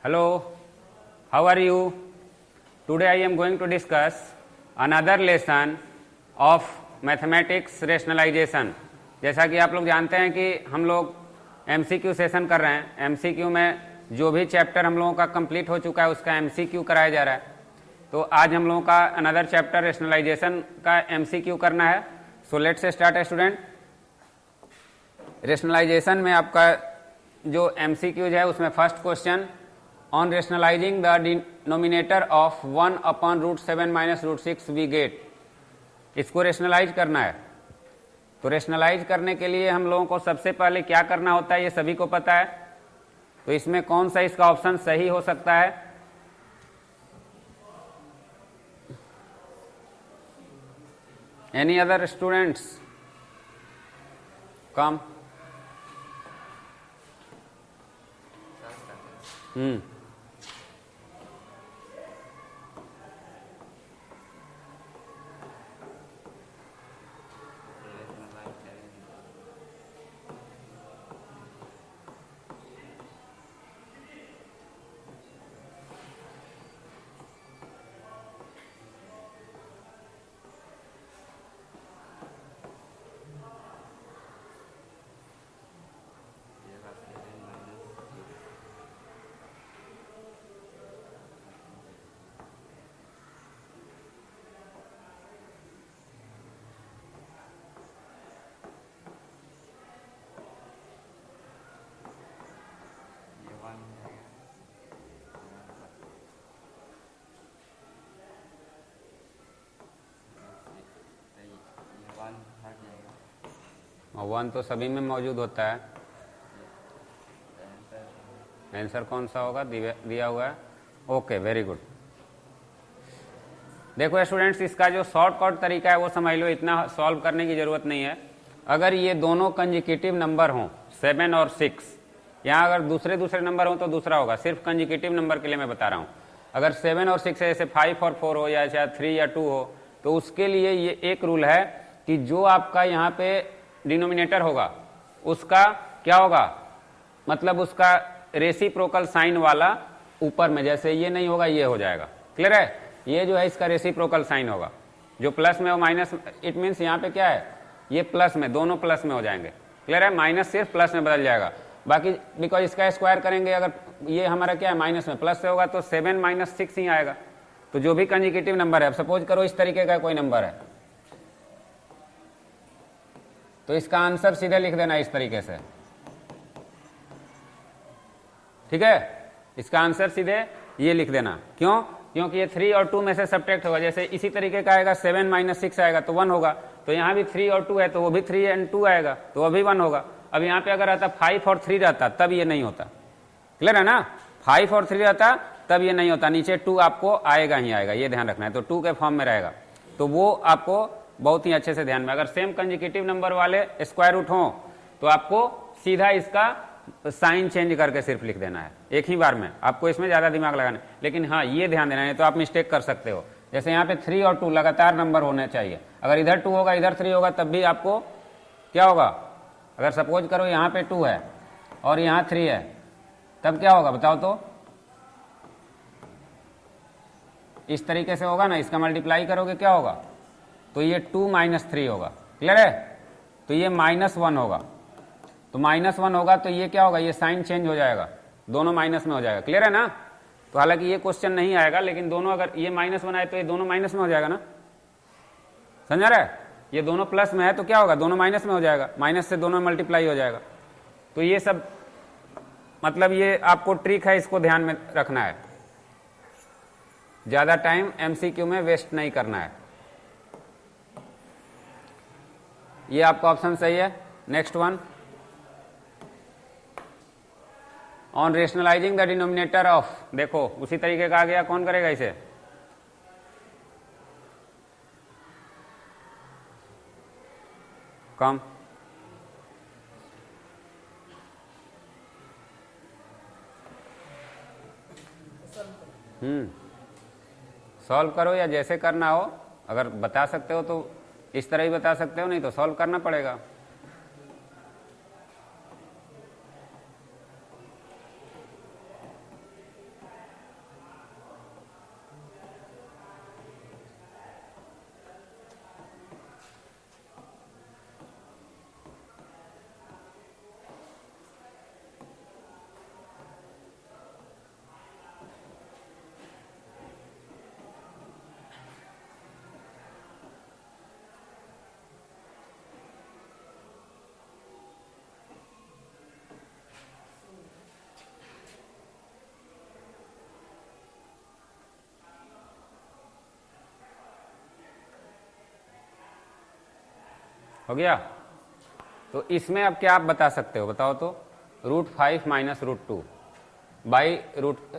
Hello, how are you? Today I am going to discuss another lesson of mathematics rationalization. जैसा कि आप लोग जानते हैं कि हम लोग MCQ सेशन कर रहे हैं। MCQ में जो भी चैप्टर हम लोगों का कंप्लीट हो चुका है उसका MCQ कराया जा रहा है। तो आज हम लोगों का अनदर चैप्टर रेशनलाइजेशन का MCQ करना है। So let's start student. Rationalization में आपका जो MCQ है उसमें first question, on rationalizing the denominator of 1 upon root 7 minus root 6 we get, इसको रेशनलाइज करना है। तो रेशनलाइज करने के लिए हम लोगों को सबसे पहले क्या करना होता है ये सभी को पता है। तो इसमें कौन सा इसका ऑप्शन सही हो सकता है? एनी अदर स्टूडेंट्स कम? वन तो सभी में मौजूद होता है। आंसर कौन सा होगा दिया हुआ है? Okay, very good. देखो स्टूडेंट्स, इसका जो शॉर्टकट तरीका है वो समझ लो, इतना सॉल्व करने की जरूरत नहीं है। अगर ये दोनों कंजिक्यूटिव नंबर हों 7 और 6, यहाँ अगर दूसरे नंबर हो तो दूसरा होगा। सिर्फ कंजिक्यूटिव नंबर के लिए मैं बता रहा हूँ। अगर 7 और 6 है, जैसे 5 और 4 हो या चाहे 3 या 2 हो, तो उसके लिए ये एक रूल है कि जो आपका यहाँ पे डिनोमिनेटर होगा उसका क्या होगा, मतलब उसका रेसिप्रोकल साइन वाला ऊपर में, जैसे ये नहीं होगा ये हो जाएगा। क्लियर है? ये जो है इसका रेसिप्रोकल साइन होगा। जो प्लस में वो माइनस, इट मीन्स यहाँ पे क्या है, ये प्लस में, दोनों प्लस में हो जाएंगे। क्लियर है? माइनस सिर्फ प्लस में बदल जाएगा। बाकी बिकॉज इसका स्क्वायर करेंगे, अगर ये हमारा क्या है माइनस में, प्लस से होगा तो 7 माइनस 6 ही आएगा। तो जो भी कंजिक्यूटिव नंबर है, अब सपोज करो इस तरीके का कोई नंबर है, तो इसका आंसर सीधे लिख देना इस तरीके से। ठीक है? इसका आंसर सीधे ये लिख देना। क्यों? क्योंकि ये 3 और 2 में से सब्ट्रैक्ट होगा। जैसे इसी तरीके का आएगा 7 माइनस 6 आएगा तो 1 होगा। तो यहाँ भी 3 और 2 है तो वो भी 3 एंड 2 आएगा तो वो भी 1 होगा। अब यहाँ पे अगर रहता 5 और 3 रहता तब ये नहीं होता। क्लियर है ना? 5 और 3 रहता तब ये नहीं होता। नीचे 2 आपको आएगा ही आएगा, ये ध्यान रखना है। तो 2 के फॉर्म में रहेगा, तो वो आपको बहुत ही अच्छे से ध्यान में। अगर सेम कंजिक्यूटिव नंबर वाले स्क्वायर रूट हो तो आपको सीधा इसका साइन चेंज करके सिर्फ लिख देना है एक ही बार में। आपको इसमें ज्यादा दिमाग लगाना है, लेकिन हाँ ये ध्यान देना है तो आप मिस्टेक कर सकते हो। जैसे यहाँ पे 3 और 2 लगातार नंबर होने चाहिए। अगर इधर 2 होगा इधर 3 होगा तब भी आपको क्या होगा, अगर सपोज करो यहाँ पे 2 है और यहाँ 3 है तब क्या होगा बताओ तो? इस तरीके से होगा ना, इसका मल्टीप्लाई करोगे क्या होगा, तो ये 2 माइनस 3 होगा। क्लियर है? तो ये -1 होगा। तो -1 होगा तो ये क्या होगा, ये साइन चेंज हो जाएगा, दोनों माइनस में हो जाएगा। क्लियर है ना? तो हालांकि ये क्वेश्चन नहीं आएगा, लेकिन दोनों अगर ये -1 आए तो ये दोनों माइनस में हो जाएगा ना। समझ रहा है? ये दोनों प्लस में है तो क्या होगा, दोनों माइनस में हो जाएगा, माइनस से दोनों मल्टीप्लाई हो जाएगा। तो ये सब मतलब ये आपको ट्रिक है, इसको ध्यान में रखना है। ज्यादा टाइम MCQ में वेस्ट नहीं करना है। ये आपका ऑप्शन सही है। Next one, on rationalising the denominator of, देखो उसी तरीके का आ गया। कौन करेगा इसे? कम? सॉल्व करो या जैसे करना हो। अगर बता सकते हो तो इस तरह ही बता सकते हो, नहीं तो सॉल्व करना पड़ेगा। हो गया। तो इसमें अब क्या आप बता सकते हो, बताओ तो, √5 माइनस √2 बाई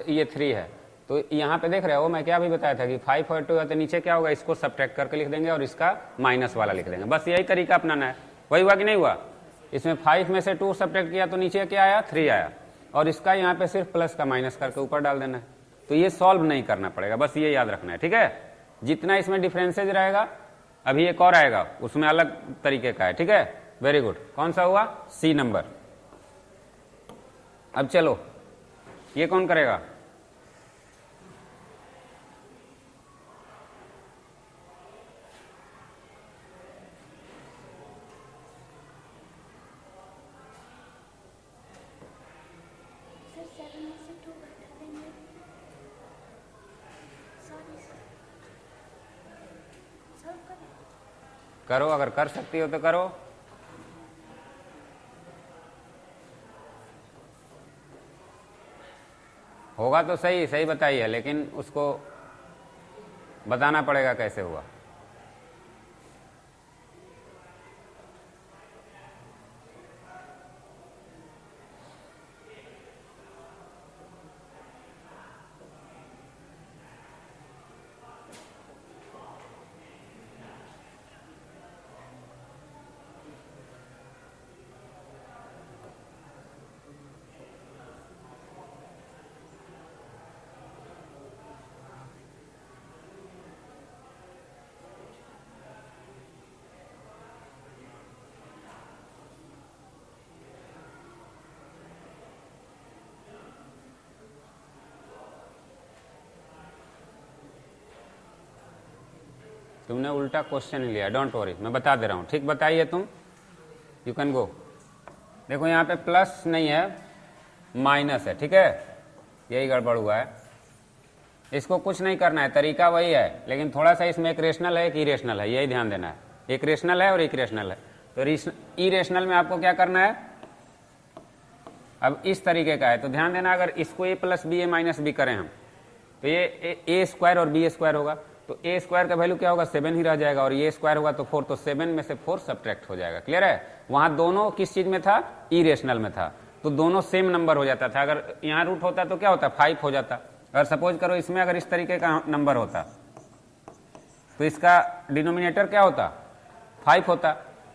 ये 3 है। तो यहाँ पे देख रहे हो मैं क्या भी बताया था कि 5 और 2 है तो नीचे क्या होगा, इसको सब्ट्रैक्ट करके लिख देंगे और इसका माइनस वाला लिख देंगे। बस यही तरीका अपनाना है। वही हुआ कि नहीं हुआ? इसमें 5 में से 2 सब्ट्रैक्ट किया तो नीचे क्या आया, 3 आया, और इसका यहाँ पे सिर्फ प्लस का माइनस करके ऊपर डाल देना है। तो ये सॉल्व नहीं करना पड़ेगा, बस ये याद रखना है, ठीक है। जितना इसमें डिफरेंसेज रहेगा, अभी एक और आएगा उसमें अलग तरीके का है, ठीक है। Very good. कौन सा हुआ? C number. अब चलो ये कौन करेगा? करो, अगर कर सकती हो तो करो। होगा तो सही सही बताइए, लेकिन उसको बताना पड़ेगा कैसे हुआ। तुमने उल्टा क्वेश्चन लिया, डोंट वरी, मैं बता दे रहा हूं। ठीक बताइए तुम, यू कैन गो। देखो यहाँ पे प्लस नहीं है, माइनस है, ठीक है, यही गड़बड़ हुआ है। इसको कुछ नहीं करना है, तरीका वही है, लेकिन थोड़ा सा इसमें एक रेशनल है एक इरेशनल है, यही ध्यान देना है। एक रेशनल है और एक रेशनल है। तो इरेशनल में आपको क्या करना है, अब इस तरीके का है तो ध्यान देना, अगर इसको a plus B A minus B करें हम तो ये ए स्क्वायर और बी स्क्वायर होगा, तो ए स्क्वायर का वैल्यू क्या होगा, 7 ही रह जाएगा, और ये स्क्वायर होगा तो 4, तो 7 में से 4 सब्ट्रैक्ट हो जाएगा। क्लियर है? वहां दोनों किस चीज में था, इरेशनल में था, तो दोनों सेम नंबर हो जाता था। अगर यहाँ रूट होता तो क्या होता, 5 हो जाता। अगर सपोज करो इसमें अगर इस तरीके का नंबर होता तो इसका डिनोमिनेटर क्या होता, 5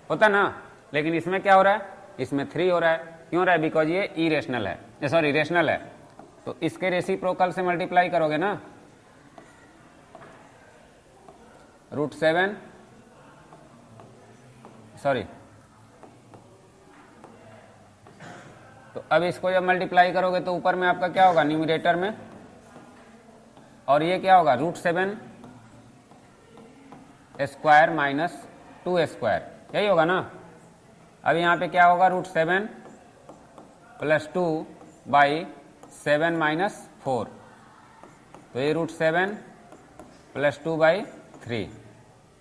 होता ना, लेकिन इसमें क्या हो रहा है, इसमें 3 हो रहा है। क्यों हो रहा है, बिकॉज ये इरेशनल है, सॉरी रेशनल है, तो इसके रेसिप्रोकल से मल्टीप्लाई करोगे ना, √7 सॉरी, तो अब इसको जब मल्टीप्लाई करोगे तो ऊपर में आपका क्या होगा, न्यूमरेटर में, और ये क्या होगा, √7 स्क्वायर माइनस 2 स्क्वायर, यही होगा ना। अब यहाँ पे क्या होगा, √7 प्लस 2 बाई 7 माइनस 4, तो ये √7 प्लस 2 बाई 3।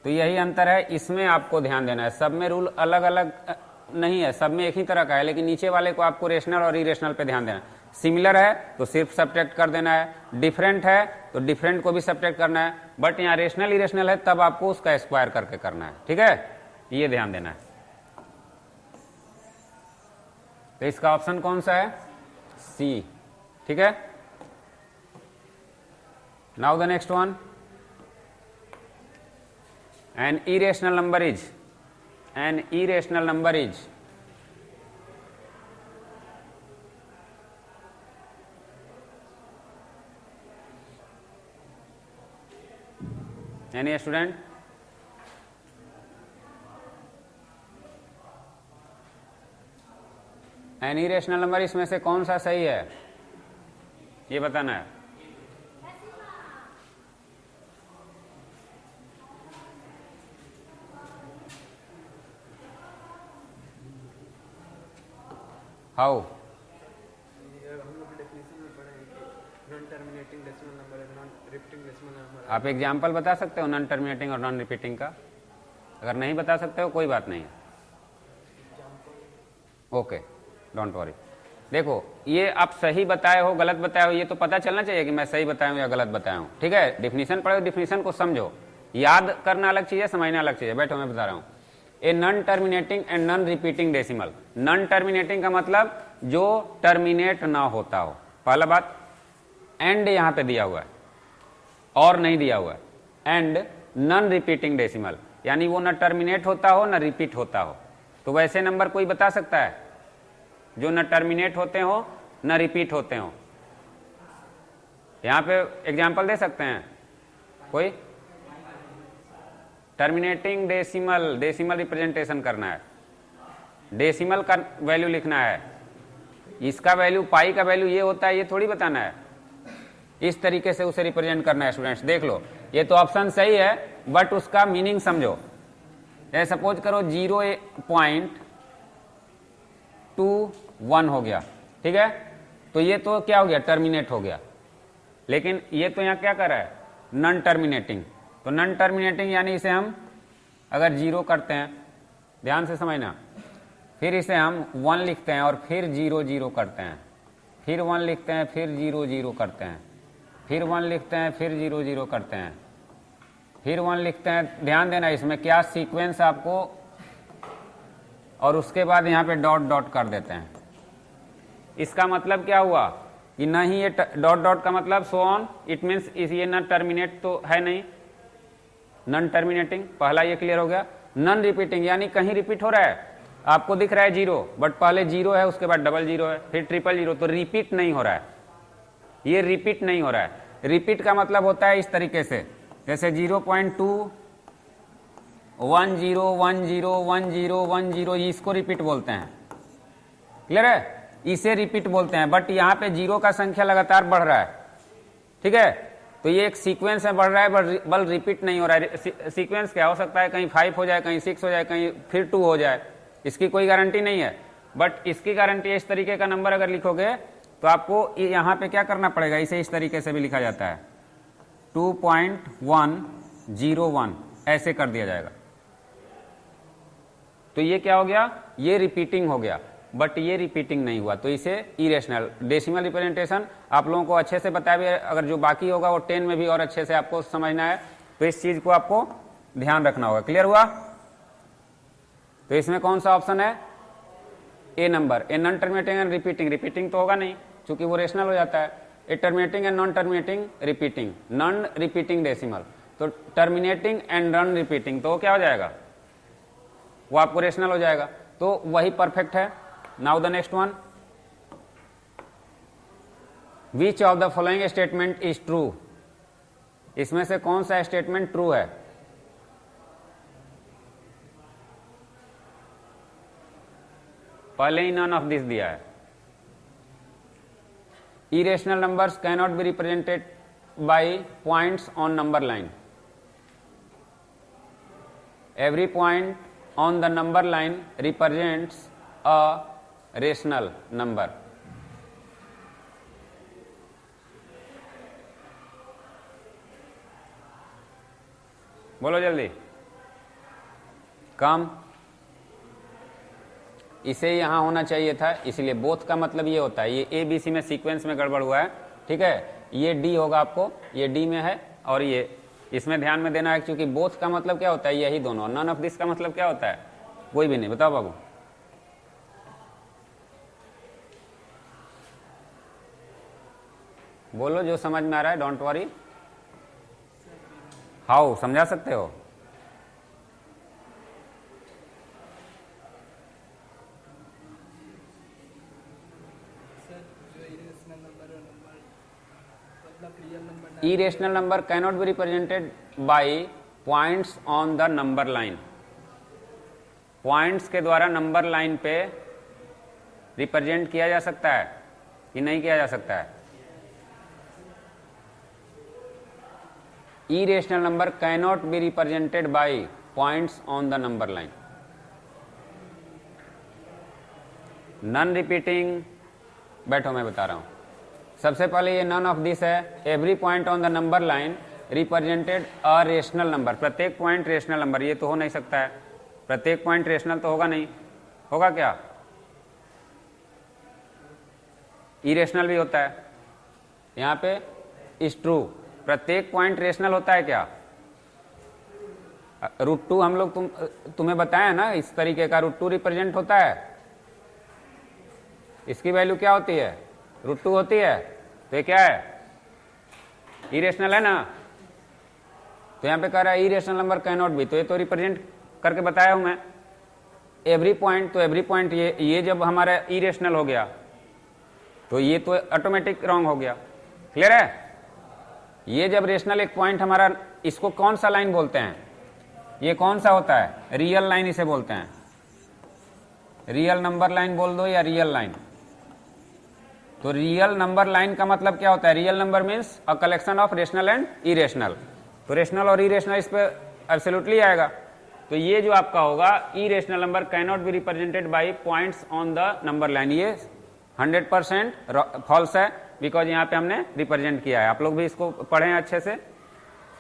तो यही अंतर है, इसमें आपको ध्यान देना है। सब में रूल अलग अलग नहीं है, सब में एक ही तरह का है, लेकिन नीचे वाले को आपको रेशनल और इरेशनल पे ध्यान देना है। सिमिलर है तो सिर्फ सब्ट्रैक्ट कर देना है, डिफरेंट है तो डिफरेंट को भी सब्ट्रैक्ट करना है, बट यहाँ रेशनल इरेशनल है तब आपको उसका स्क्वायर करके करना है, ठीक है, ये ध्यान देना है। तो इसका ऑप्शन कौन सा है, सी, ठीक है। Now the next one, an irrational number is any student, an irrational number इसमें से कौन सा सही है, ये बताना है। हाउ, आप एग्जाम्पल बता सकते हो नॉन टर्मिनेटिंग और नॉन रिपीटिंग का? अगर नहीं बता सकते हो कोई बात नहीं है, ओके, डोंट वरी। देखो ये आप सही बताए हो गलत बताए हो ये तो पता चलना चाहिए कि मैं सही बताया हूं या गलत बताया हूं, ठीक है। डिफिनीशन पढ़ो, डिफिनीशन को समझो, याद करना अलग चीज है, समझना अलग चीज है। बैठो मैं बता रहा हूं, ए non terminating and non repeating decimal. Non terminating का मतलब जो टर्मिनेट ना होता हो, पहला बात। एंड यहां पे दिया हुआ है और नहीं दिया हुआ है। एंड नॉन रिपीटिंग डेसिमल यानी वो ना टर्मिनेट होता हो ना रिपीट होता हो। तो वैसे नंबर कोई बता सकता है जो न टर्मिनेट होते हो न रिपीट होते हो? यहां पे एग्जांपल दे सकते हैं कोई? टर्मिनेटिंग डेसिमल, डेसिमल रिप्रेजेंटेशन करना है, डेसिमल का वैल्यू लिखना है, इसका वैल्यू पाई का वैल्यू ये होता है, ये थोड़ी बताना है। इस तरीके से उसे रिप्रेजेंट करना है स्टूडेंट्स। देख लो, ये तो ऑप्शन सही है बट उसका मीनिंग समझो। सपोज करो 0.21 हो गया, ठीक है, तो ये तो क्या हो गया, टर्मिनेट हो गया। लेकिन ये तो यहाँ क्या कर रहा है, नॉन टर्मिनेटिंग। तो नॉन टर्मिनेटिंग यानी इसे हम अगर 0 करते हैं, ध्यान से समझना, फिर इसे हम 1 लिखते हैं और फिर 0 0 करते हैं, फिर 1 लिखते हैं, फिर 0 0 करते हैं, फिर 1 लिखते हैं, फिर 0 0 करते हैं, फिर 1 लिखते हैं। ध्यान देना इसमें क्या सीक्वेंस आपको, और उसके बाद यहाँ पे डॉट डॉट कर देते हैं। इसका मतलब क्या हुआ कि नहीं, ये डॉट डॉट का मतलब सो ऑन, इट मीन्स ये नॉन टर्मिनेट तो है नहीं, नॉन टर्मिनेटिंग। पहला ये क्लियर हो गया। नॉन रिपीटिंग यानी कहीं रिपीट हो रहा है, आपको दिख रहा है 0 बट पहले 0 है, उसके बाद डबल 0 है, फिर ट्रिपल 0, तो रिपीट नहीं हो रहा है, ये रिपीट नहीं हो रहा है। रिपीट का मतलब होता है इस तरीके से, जैसे 0.2 1 0 1 0 1 0 1 0, इसको रिपीट बोलते हैं। क्लियर है, इसे रिपीट बोलते हैं। बट यहाँ पे 0 का संख्या लगातार बढ़ रहा है, ठीक है, तो ये एक सीक्वेंस में बढ़ रहा है बल रिपीट नहीं हो रहा है। सीक्वेंस क्या हो सकता है, कहीं 5 हो जाए, कहीं 6 हो जाए, कहीं फिर 2 हो जाए, इसकी कोई गारंटी नहीं है। बट इसकी गारंटी है, इस तरीके का नंबर अगर लिखोगे तो आपको यहाँ पे क्या करना पड़ेगा, इसे इस तरीके से भी लिखा जाता है, 2.101 ऐसे कर दिया जाएगा। तो ये क्या हो गया, ये रिपीटिंग हो गया, बट ये रिपीटिंग नहीं हुआ, तो इसे इरेशनल। डेसिमल रिप्रेजेंटेशन आप लोगों को अच्छे से पता है, अगर जो बाकी होगा वो 10 में भी और अच्छे से आपको समझना है, तो इस चीज को आपको ध्यान रखना होगा। क्लियर हुआ? तो इसमें कौन सा ऑप्शन है, A number. A non terminating and repeating, repeating तो होगा नहीं क्योंकि वो रेशनल हो जाता है। A terminating and non terminating repeating, non repeating decimal. तो टर्मिनेटिंग एंड नॉन रिपीटिंग तो क्या हो जाएगा, वो आपको रेशनल हो जाएगा, तो वही परफेक्ट है। Now the next one, which of the following statement is true. इसमें से कौन सा स्टेटमेंट ट्रू है? पहले ही नॉन ऑफ दिस दिया है। Irrational numbers can not be represented by points on number line. Every point on the number line represents a rational number. बोलो जल्दी, कम, इसे यहां होना चाहिए था, इसलिए बोथ का मतलब ये होता है, ये ए बी सी में सीक्वेंस में गड़बड़ हुआ है, ठीक है, ये डी होगा आपको, ये डी में है, और ये इसमें ध्यान में देना है क्योंकि बोथ का मतलब क्या होता है, यही दोनों। नॉन ऑफ दिस का मतलब क्या होता है, कोई भी नहीं। बताओ बाबू, बोलो जो समझ में आ रहा है, डोंट वरी। हाउ समझा सकते हो? irrational number cannot be represented by points on the number line। Points के द्वारा नंबर लाइन पे रिप्रेजेंट किया जा सकता है कि नहीं किया जा सकता है? irrational number cannot be represented by points on the number line। Non repeating, बैठो मैं बता रहा हूं। सबसे पहले ये नॉन ऑफ दिस है। Every point on the number line represented a rational number. प्रत्येक पॉइंट रेशनल नंबर, ये तो हो नहीं सकता है, प्रत्येक पॉइंट रेशनल तो होगा नहीं, होगा क्या? इरेशनल भी होता है। यहां पे इज ट्रू, प्रत्येक पॉइंट रेशनल होता है क्या? √2 हम लोग तुम्हें बताया ना, इस तरीके का √2 रिप्रेजेंट होता है। इसकी वैल्यू क्या होती है? √2 होती है। तो ये क्या है? इरेशनल है ना। तो यहां पे कह रहा है irrational number can not be, तो ये तो रिप्रेजेंट करके बताया हूं मैं एवरी पॉइंट। तो एवरी पॉइंट ये जब हमारा इरेशनल हो गया तो ये तो ऑटोमेटिक रॉन्ग हो गया। क्लियर है? ये जब रेशनल एक पॉइंट हमारा, इसको कौन सा लाइन बोलते हैं? ये कौन सा होता है? रियल लाइन इसे बोलते हैं। रियल नंबर लाइन बोल दो या रियल लाइन। तो रियल नंबर लाइन का मतलब क्या होता है? Real number means a collection of rational and irrational. तो रेशनल और इरेशनल इस पे एब्सोल्युटली आएगा। तो ये जो आपका होगा irrational number can not be represented by points on the number line, ये 100% फॉल्स है, बिकॉज यहाँ पे हमने रिप्रेजेंट किया है। आप लोग भी इसको पढ़ें अच्छे से।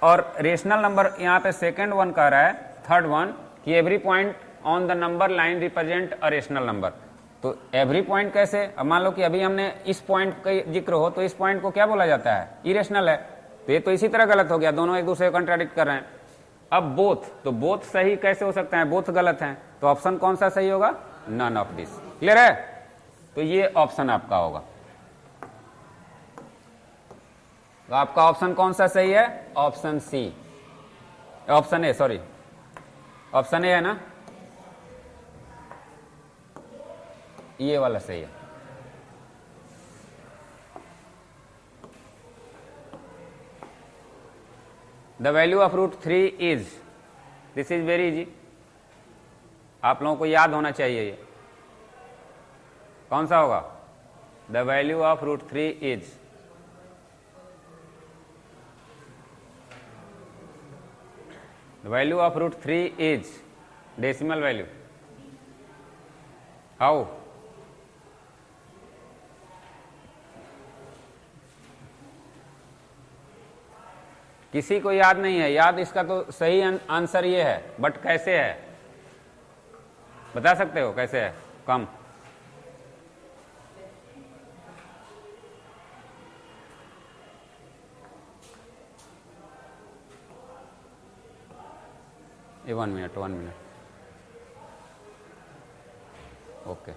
और रेशनल नंबर यहाँ पे सेकंड वन कह रहा है, थर्ड वन, कि every point on the number line represent a rational number. तो एवरी पॉइंट कैसे? अब मान लो कि अभी हमने इस पॉइंट का जिक्र हो तो इस पॉइंट को क्या बोला जाता है? इरेशनल है। तो ये तो इसी तरह गलत हो गया, दोनों एक दूसरे को कंट्राडिक्ट कर रहे हैं। अब बोथ, तो बोथ सही कैसे हो सकता है? बोथ गलत हैं। तो ऑप्शन कौन सा सही होगा? None of this. क्लियर है? तो ये ऑप्शन आपका होगा। तो आपका ऑप्शन कौन सा सही है? Option C, option A, sorry option A है ना, ये वाला सही है। The value of √3 is, this is very easy, आप लोगों को याद होना चाहिए। ये कौन सा होगा? The value of √3 is, the value of √3 is decimal value. How? किसी को याद नहीं है? याद इसका तो सही आंसर ये है, बट कैसे है बता सकते हो? कैसे है? कम ये 1 मिनट ओके।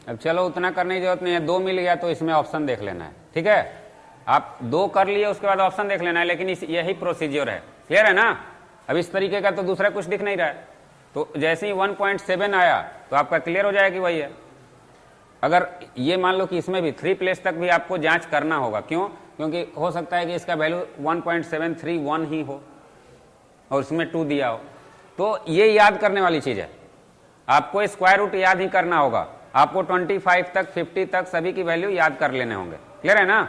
अब चलो उतना करने की जरूरत नहीं है, 2 मिल गया तो इसमें ऑप्शन देख लेना है। ठीक है, आप 2 कर लिए उसके बाद ऑप्शन देख लेना है, लेकिन यही प्रोसीजर है। क्लियर है ना? अब इस तरीके का तो दूसरा कुछ दिख नहीं रहा है, तो जैसे ही 1.7 आया तो आपका क्लियर हो जाएगा कि वही है। अगर ये मान लो कि इसमें भी 3 प्लेस तक भी आपको जांच करना होगा। क्यों? क्योंकि हो सकता है कि इसका वैल्यू 1.731 ही हो और उसमें 2 दिया हो। तो ये याद करने वाली चीज है, आपको स्क्वायर रूट याद ही करना होगा। आपको 25 तक 50 तक सभी की वैल्यू याद कर लेने होंगे। क्लियर है ना?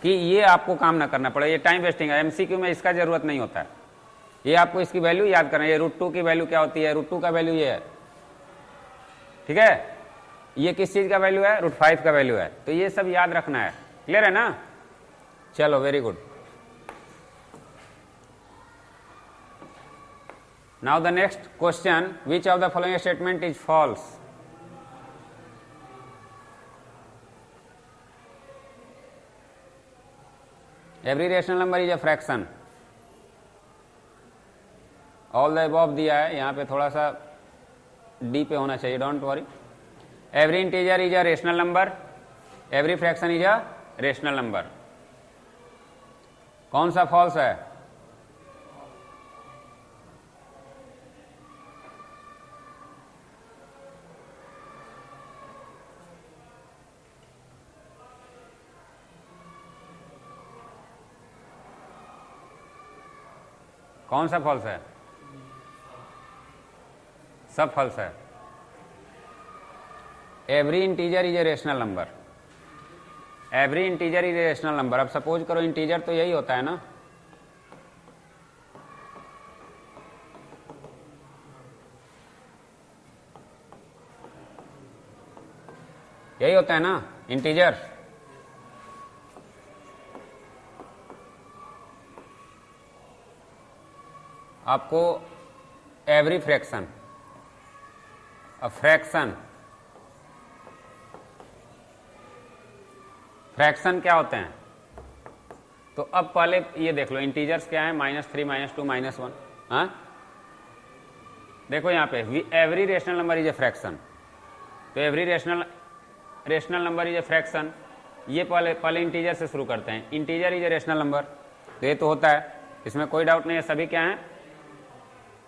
कि ये आपको काम ना करना पड़े, ये टाइम वेस्टिंग है। एमसीक्यू में इसका जरूरत नहीं होता है, ये आपको इसकी वैल्यू याद करना है। ये √2 की वैल्यू क्या होती है? √2 का वैल्यू ये है। ठीक है, ये किस चीज का वैल्यू है? √5 का वैल्यू है। तो ये सब याद रखना है। क्लियर है ना? चलो, very good. Now the next question, which of the following statement is false? Every rational number is a fraction. All the above दिया है, यहां पे थोड़ा सा डी पे होना चाहिए, don't worry. Every integer is a rational number, every fraction is a rational number. कौन सा फॉल्स है? कौन सा फॉल्स है? सब फॉल्स है। Every integer is a rational number. Every integer is a rational number. अब सपोज करो इंटीजर तो यही होता है ना, यही होता है ना इंटीजर। आपको एवरी फ्रैक्शन, फ्रैक्शन, फ्रैक्शन क्या होते हैं? तो अब पहले ये देख लो इंटीजर्स क्या है, -3, -2, -1। हाँ देखो यहाँ पे every rational number is a fraction. तो every rational number is a fraction. ये पहले इंटीजर से शुरू करते हैं। Integer is a rational number, तो ये तो होता है, इसमें कोई डाउट नहीं है, सभी क्या है,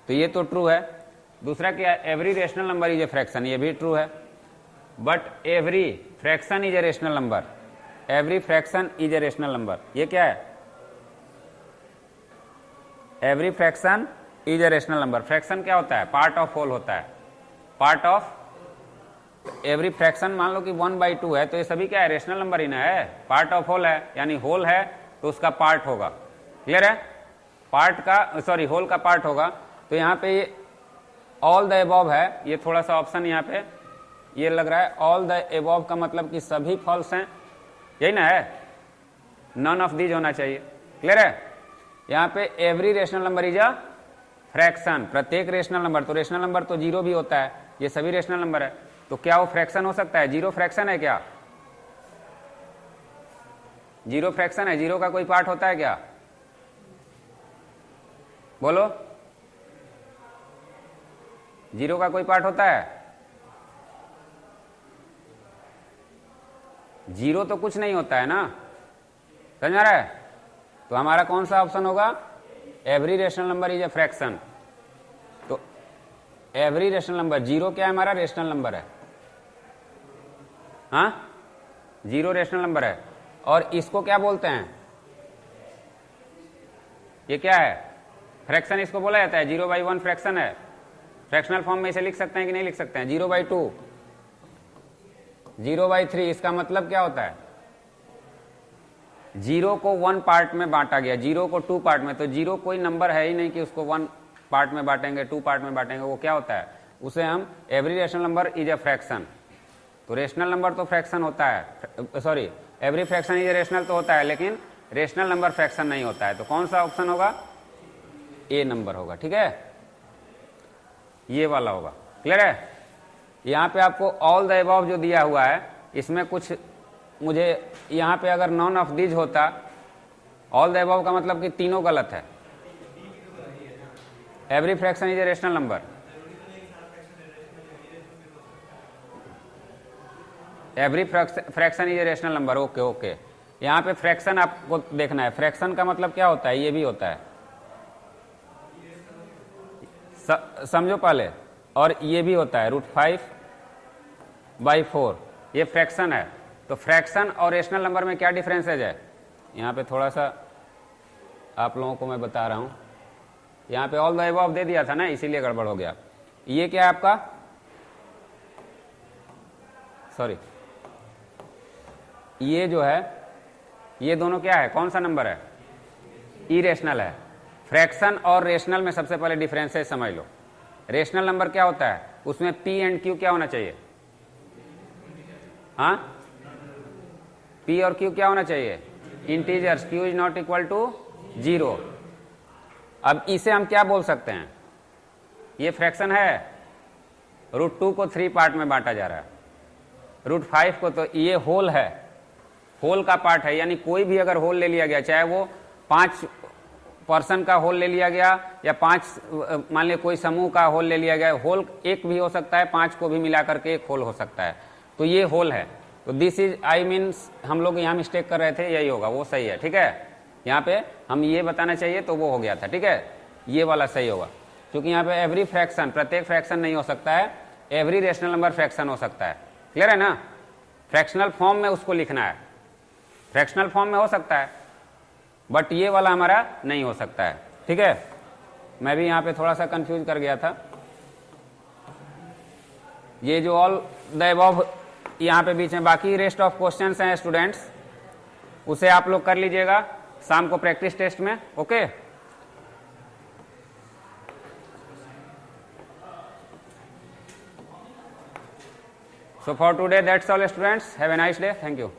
तो ये तो ट्रू है। दूसरा क्या है, every rational number is a fraction, ये भी ट्रू है। But every fraction is a rational number, every fraction is a rational number, ये क्या है? Every fraction is a rational number. Fraction क्या होता है? पार्ट ऑफ होल होता है, पार्ट ऑफ। एवरी फ्रैक्शन मान लो कि 1/2 है, तो ये सभी क्या है? रेशनल नंबर ही ना है, पार्ट ऑफ होल है, यानी होल है तो उसका पार्ट होगा। क्लियर है? पार्ट का सॉरी होल का पार्ट होगा। तो यहाँ पे ये ऑल द एबव है, ये थोड़ा सा ऑप्शन यहाँ पे ये लग रहा है, ऑल द एबव का मतलब कि सभी फॉल्स हैं, यही ना है, नन ऑफ दीज होना चाहिए। क्लियर है? यहाँ पे every rational number is a fraction, प्रत्येक रेशनल नंबर, तो रेशनल नंबर तो जीरो भी होता है, ये सभी रेशनल नंबर है, तो क्या वो फ्रैक्शन हो सकता है? जीरो फ्रैक्शन है क्या? जीरो फ्रैक्शन है, जीरो का कोई पार्ट होता है क्या? बोलो, जीरो का कोई पार्ट होता है? जीरो तो कुछ नहीं होता है ना, समझ आ रहा है? तो हमारा कौन सा ऑप्शन होगा? Every rational number is a fraction. तो एवरी रेशनल नंबर, जीरो क्या है हमारा? रेशनल नंबर है। हाँ, जीरो रेशनल नंबर है। और इसको क्या बोलते हैं? ये क्या है? फ्रैक्शन इसको बोला जाता है। 0/1 फ्रैक्शन है। फ्रैक्शनल फॉर्म में इसे लिख सकते हैं कि नहीं लिख सकते हैं? 0/2, 0/3, इसका मतलब क्या होता है? जीरो को 1 पार्ट में बांटा गया, जीरो को 2 पार्ट में, तो जीरो कोई नंबर है ही नहीं कि उसको 1 पार्ट में बांटेंगे, 2 पार्ट में बांटेंगे, वो क्या होता है? उसे हम every rational number is a fraction. तो रेशनल नंबर तो फ्रैक्शन होता है, sorry every fraction is a rational तो होता है, लेकिन रेशनल नंबर फ्रैक्शन नहीं होता है। तो कौन सा ऑप्शन होगा? ए नंबर होगा। ठीक है, ये वाला होगा। क्लियर है? यहाँ पे आपको ऑल द अबव जो दिया हुआ है, इसमें कुछ मुझे यहाँ पे अगर नॉन ऑफ दीज होता, ऑल द अबव का मतलब कि तीनों गलत है। Every fraction is a rational number, every fraction is a rational number. Okay okay, यहाँ पे फ्रैक्शन आपको देखना है। फ्रैक्शन का मतलब क्या होता है? ये भी होता है, समझो पहले। और ये भी होता है √5/4, ये फ्रैक्शन है। तो फ्रैक्शन और रेशनल नंबर में क्या डिफरेंसेज है? यहाँ पे थोड़ा सा आप लोगों को मैं बता रहा हूँ। यहाँ पे ऑल द अबव दे दिया था ना, इसीलिए गड़बड़ हो गया। ये क्या है आपका? सॉरी, ये जो है, ये दोनों क्या है? कौन सा नंबर है? इरेशनल है। फ्रैक्शन और रेशनल में सबसे पहले डिफरेंसेस समझ लो। रेशनल नंबर क्या होता है? उसमें P एंड Q क्या होना चाहिए? हाँ, P और Q क्या होना चाहिए? Integers. Q is not equal to 0। अब इसे हम क्या बोल सकते हैं? ये फ्रैक्शन है, √2 को 3 पार्ट में बांटा जा रहा है, √5 को, तो ये होल है, होल का पार्ट है। यानी कोई भी अगर होल ले लिया गया, चाहे वो 5% का होल ले लिया गया या 5 मान लिया कोई समूह का होल ले लिया गया, होल एक भी हो सकता है, 5 को भी मिला करके एक होल हो सकता है। तो ये होल है। तो दिस इज आई मीन्स, हम लोग यहाँ मिस्टेक कर रहे थे, यही होगा, वो सही है। ठीक है, यहाँ पे हम ये बताना चाहिए तो वो हो गया था। ठीक है, ये वाला सही होगा, क्योंकि यहाँ पे एवरी फ्रैक्शन, प्रत्येक फ्रैक्शन नहीं हो सकता है, एवरी रेशनल नंबर फ्रैक्शन हो सकता है। क्लियर है ना? फ्रैक्शनल फॉर्म में उसको लिखना है, फ्रैक्शनल फॉर्म में हो सकता है, बट ये वाला हमारा नहीं हो सकता है। ठीक है, मैं भी यहाँ पे थोड़ा सा कंफ्यूज कर गया था। ये जो ऑल द अबव यहाँ पे बीच में बाकी रेस्ट ऑफ क्वेश्चंस हैं स्टूडेंट्स, उसे आप लोग कर लीजिएगा शाम को प्रैक्टिस टेस्ट में। Okay, so for today that's all students, have a nice day, thank you।